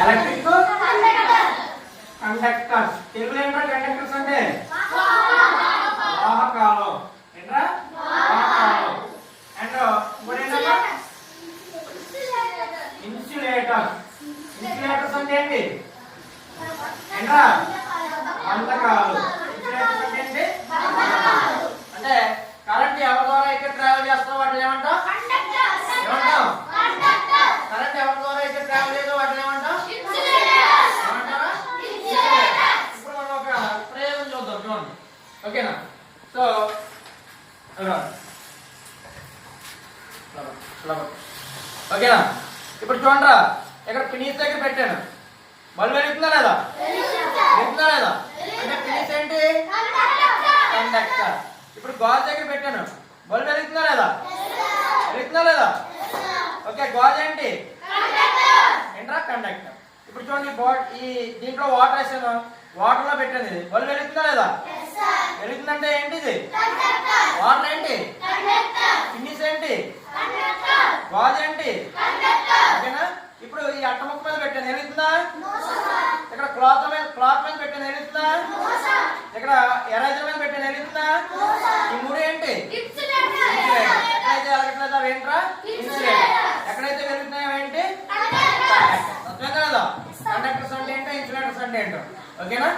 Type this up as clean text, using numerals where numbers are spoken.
Electric conductors. తెలుగులో ఏంటో conductors అంటే వాహకాలు. ఏంట్రా వాహకాలు. అండ్ ఇంకోటి ఏంటమ్మా ఇన్సులేటర్స్. ఇన్సులేటర్స్ అంటే ఏంటి? ఏంట్రా బంధకాలు. ఇన్సులేటర్స్ అంటే ఏంటి? అంటే కరెంట్ ఎవరి ద్వారా అయితే ట్రావెల్ చేస్తారో వాటిని ఏమంటాం? ఏమంటాం? కరెంట్ ఎవరి ద్వారా అయితే ట్రావెల్ చేయదో వాటిని ఏమంటాం? ఏమంటారా? ఇప్పుడు మనం ఒక ప్రయోగం చూద్దాం, చూడండి. ఓకేనా? సో ఓకేనా? ఇప్పుడు చూడండిరా, ఇక్కడ ఫినిష్ దగ్గర పెట్టాను. బల్బు వెలుగుతుందా లేదా? వెలుగుతుందా లేదా? అంటే ఫినిష్ ఏంటి? కండక్టర్. ఇప్పుడు గాజు దగ్గర పెట్టాను. బల్బు వెలుగుతుందా లేదా? వెలుగుతుందా లేదా? ఓకే, గాజు ఏంటి? ఏంట్రా కండక్టర్. ఇప్పుడు చూడండి, ఈ దీంట్లో వాటర్ వేసాను, వాటర్ లో పెట్టాను. ఇది బల్బు వెలుగుతుందా లేదా? వెలుగుతుందంటే ఏంటిది? వాటర్ ఏంటి? ఫినిష్ ఏంటి? గాజు ఏంటి? ఓకేనా? ఇప్పుడు ఈ అట్ట ముక్క మీద పెట్టాను, వెలుగుతుందా? ఇక్కడ క్లాత్ మీద పెట్టాను, వెలుగుతుందా? ఇక్కడ ఎరేజర్ మీద పెట్టాను, వెలుగుతుందా? ఈ మూడు ఏంటి? ఎక్కడైతే వెలగట్లేదు అవి ఏంట్రా? ఇన్సులేటర్. ఎక్కడైతే వెలుగుతున్నాయో ఏంటి? అర్థమైందా లేదా? కండక్టర్స్ అంటే ఏంటో, ఇన్సులేటర్స్ అంటే ఏంటో. ఓకేనా?